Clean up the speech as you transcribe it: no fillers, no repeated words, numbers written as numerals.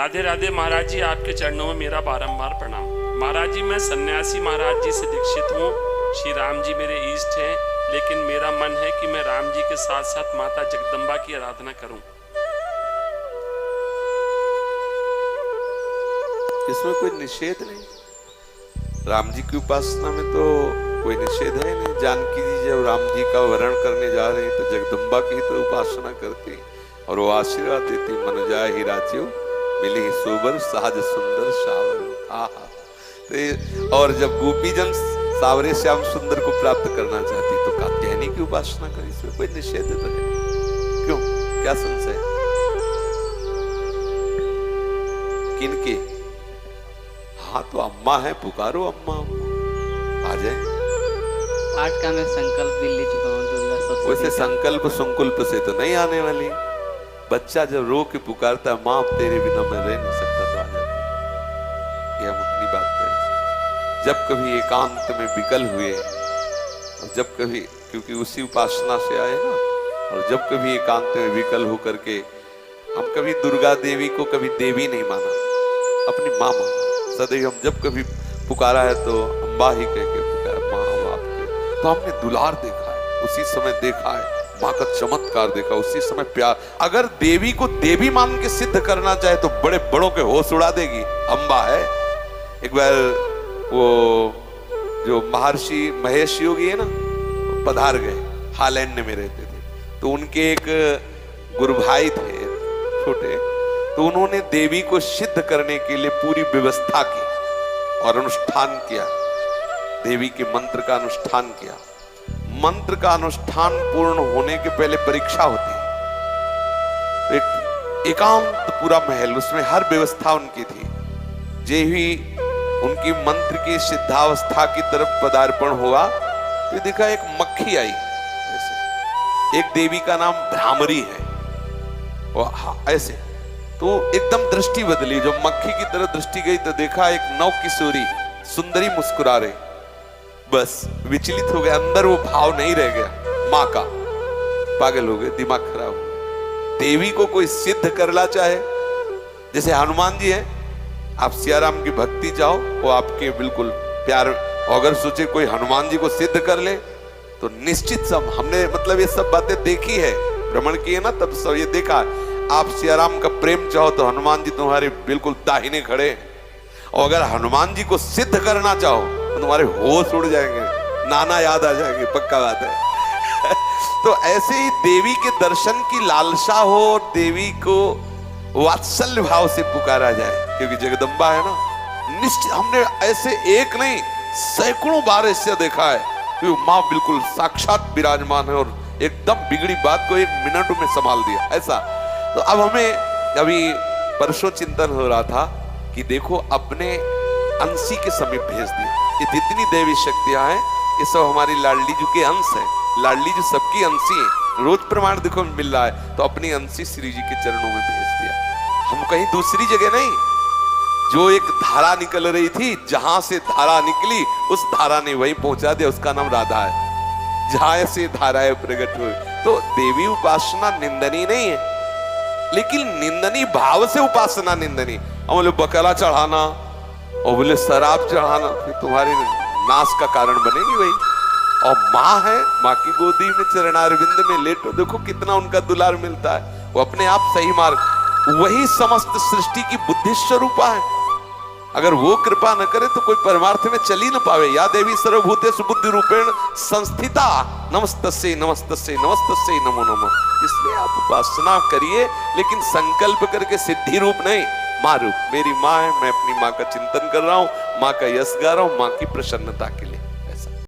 राधे राधे महाराज जी, आपके चरणों में मेरा बारंबार प्रणाम। महाराज जी, मैं सन्यासी महाराज जी से दीक्षित हूँ। श्री राम जी मेरे इष्ट हैं, लेकिन मेरा मन है कि मैं राम जी के साथ साथ माता जगदम्बा की आराधना करूं। इसमें कोई निषेध नहीं। राम जी की उपासना में तो कोई निषेध है नहीं। जानकी जी जब राम जी का वरण करने जा रहे हैं तो जगदम्बा की तो उपासना करती और वो आशीर्वाद देती, मन जाए ही राज्यो मिली ही सोबर सहज सुंदर सावर। आहा। और जब गोपीजन सावरे श्याम सुंदर को प्राप्त करना चाहती तो कात्यायनी की उपासना करी। इसमें कोई निषेध तो है नहीं। क्यों, क्या संशय? किनके? हाँ तो अम्मा है, पुकारो अम्मा, अम्मा आ जाए। पाठ का मैं संकल्प भी ले चुका हूँ दुर्गा। वैसे संकल्प संकल्प से तो नहीं आने वाली। बच्चा जब रो के पुकारता है माँ तेरे बिना मैं रह नहीं सकता तो आ जाती। यह हम अपनी बात करें। जब कभी एकांत में विकल हुए, और जब कभी, क्योंकि उसी उपासना से आए ना, और जब कभी एकांत में विकल होकर के हम कभी दुर्गा देवी को कभी देवी नहीं माना, अपनी माँ माना। सदैव हम जब कभी पुकारा है तो अम्बा ही कह के पुकारा, माँ बाप के। तो हमने दुलार देखा है, उसी समय देखा है माँ का चमत्कार देखा, उसी समय प्यार। अगर देवी को देवी मान के सिद्ध करना चाहे तो बड़े बड़ों के होश उड़ा देगी। अम्बा है। एक बार वो जो महर्षि महेश योगी है ना, पधार गए, हालैंड में रहते थे। तो उनके एक गुरु भाई थे छोटे, तो उन्होंने देवी को सिद्ध करने के लिए पूरी व्यवस्था की और अनुष्ठान किया। देवी के मंत्र का अनुष्ठान किया। मंत्र का अनुष्ठान पूर्ण होने के पहले परीक्षा होती है। एक एकांत पूरा महल, उसमें हर व्यवस्था उनकी थी। जे ही उनकी मंत्र की सिद्धावस्था की तरफ पदार्पण हुआ तो देखा एक मक्खी आई। ऐसे एक देवी का नाम भ्रामरी है, और ऐसे तो एकदम दृष्टि बदली। जब मक्खी की तरफ दृष्टि गई तो देखा एक नव किशोरी सुंदरी मुस्कुरा रही। बस विचलित हो गया, अंदर वो भाव नहीं रह गया माँ का। पागल हो गए, दिमाग खराब हो गया। देवी को कोई सिद्ध करना चाहे, जैसे हनुमान जी है, आप सियाराम की भक्ति जाओ, वो आपके बिल्कुल प्यार। अगर सोचे कोई हनुमान जी को सिद्ध कर ले तो निश्चित सब, हमने मतलब ये सब बातें देखी है, भ्रमण किए ना, तब सब ये देखा। आप सियाराम का प्रेम चाहो तो हनुमान जी तुम्हारे बिल्कुल दाहिने खड़े हैं। और अगर हनुमान जी को सिद्ध करना चाहो तो तुम्हारे होश उड़ जाएंगे, नाना याद आ जाएंगे, पक्का बात है। तो ऐसे ही देवी के दर्शन की लालसा हो और देवी को वात्सल्य भाव से पुकारा जाए, क्योंकि जगदम्बा है ना। निश्चित हमने ऐसे एक नहीं सैकड़ों बार ऐसे देखा है कि माँ बिल्कुल साक्षात विराजमान है और एकदम बिगड़ी बात को एक मिनट में संभाल दिया, ऐसा। तो अब हमें अभी परसों चिंतन हो रहा था कि देखो अपने अंशी के समीप भेज दिया। ये जितनी देवी शक्तियां हैं ये सब हमारी लाडली जी के अंश है। लाडली जी सबकी अंशी है, रोज प्रमाण देखो मिल रहा है। तो अपनी अंशी श्री जी के चरणों में भेज दिया। हम कहीं दूसरी जगह नहीं, जो एक धारा निकल रही थी, जहां से धारा निकली उस धारा ने वहीं पहुंचा दिया। उसका नाम राधा है, जहां से धाराएं प्रकट हुई। तो देवी उपासना निंदनीय नहीं है, लेकिन निंदनीय भाव से उपासना निंदनीय। और बोले बकला चढ़ाना और बोले शराब चढ़ाना, फिर तुम्हारे नाश का कारण बनेगी वही। और माँ है, माँ की गोदी में चरणारविंद में लेटो, देखो कितना उनका दुलार मिलता है। वो अपने आप सही मार्ग, वही समस्त सृष्टि की बुद्धि स्वरूपा है। अगर वो कृपा न करे तो कोई परमार्थ में चल ही न पावे। या देवी सर्वभूतेषु बुद्धि रूपेण संस्थिता नमस्तस्यै नमस्तस्यै नमस्तस्यै नमो नमः। इसलिए आप उपासना करिए, लेकिन संकल्प करके सिद्धि रूप नहीं, माँ रूप। मेरी माँ है, मैं अपनी माँ का चिंतन कर रहा हूँ, माँ का यश गा रहा हूँ, माँ की प्रसन्नता के लिए।